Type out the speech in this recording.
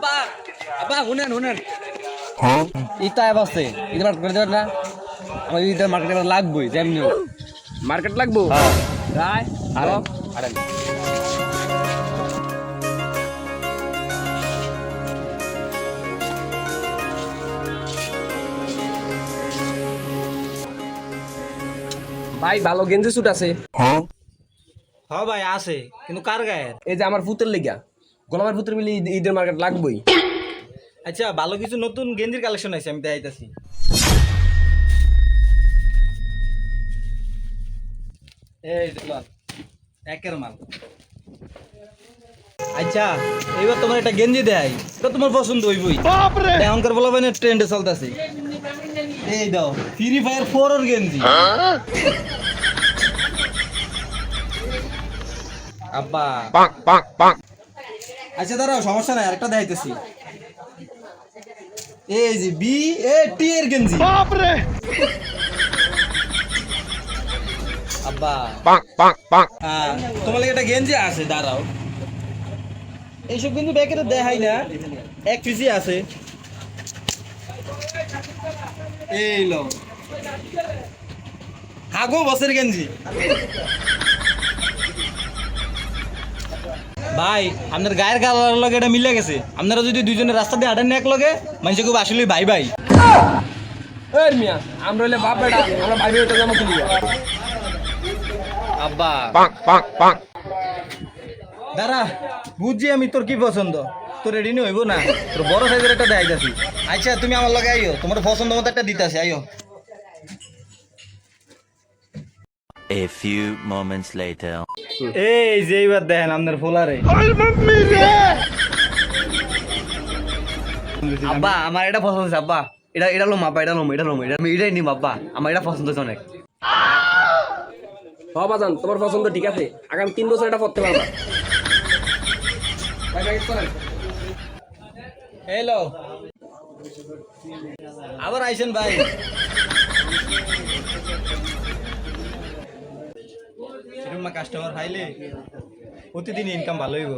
আব্বা আব্বা শুনেন ইটা আছে ঈদের মার্কেট করে দেবেন না আমার ঈদের মার্কেটে লাগবেই যেমনি মার্কেট লাগবো রায় আরে ভাই ভালো গেঞ্জি স্যুট আছে হ্যাঁ ভাই আছে কিন্তু কার গায়ের? এই যে আমার পুতের লেগা গোলামের পুতের মিলে ঈদের মার্কেট লাগবেই। আচ্ছা ভালো কিছু নতুন গেঞ্জির কালেকশন আছে আমি দেখাইতাছি। এই দেখলাম একের মাল। আচ্ছা এইবার তোমার একটা গেঞ্জি দেয়, এটা তোমার পছন্দ হইবই। এখনকার বলা মানে ট্রেন্ডে চলতেছে। এই দাও ফ্রি ফায়ার 4 এর গেঞ্জি। আব্বা আচ্ছা দাঁড়াও সমস্যা নাই, আরেকটা দেখাইতেছি। এই যে BAT এর গেঞ্জি। আব্বা হ্যাঁ তোমার লাগে একটা গেঞ্জি আছে, দাঁড়াও। এইসব কিন্তু ব্যাকেটে দেখাই না, এক পিসি আছে। এই লো হাগো বসের গেঞ্জি। ভাই আপনার গায়ের কালার লগে এটা মিলে গেছে। আপনারা যদি দুইজনের রাস্তা দিয়ে হাঁটেন এক লগে মানুষ খুব আসলে ভাই ভাই। এই মিয়া আমরা হইলে বাপ বেটা, আমরা ভাই ভাই তো জামা কিনি আব্বা দাঁড়া বুঝছি আমি তোর কি পছন্দ, তোর রেডি হইব না, তোর বড় সাইজের একটা দেখাইতাছি। আচ্ছা তুমি আমার লগে আইও, তোমার পছন্দ মতো একটা দিতাছি, আইও। A few moments later. এই যে এইবার দেখেন আপনার ফোলারে। আব্বা আমার এটা পছন্দ হয়েছে আব্বা এটা লোম আব্বা এটা এটাই নিম আব্বা আমার এটা পছন্দ হয়েছে অনেক। হ বাজান তোমার পছন্দ ঠিক আছে, আগামী 3 বছর এটা পড়তে পারবা। ভাই ভাই করেন হ্যালো আবার আইছেন ভাই। কাস্টমার পাইলে প্রতিদিন ইনকাম ভালো হইব।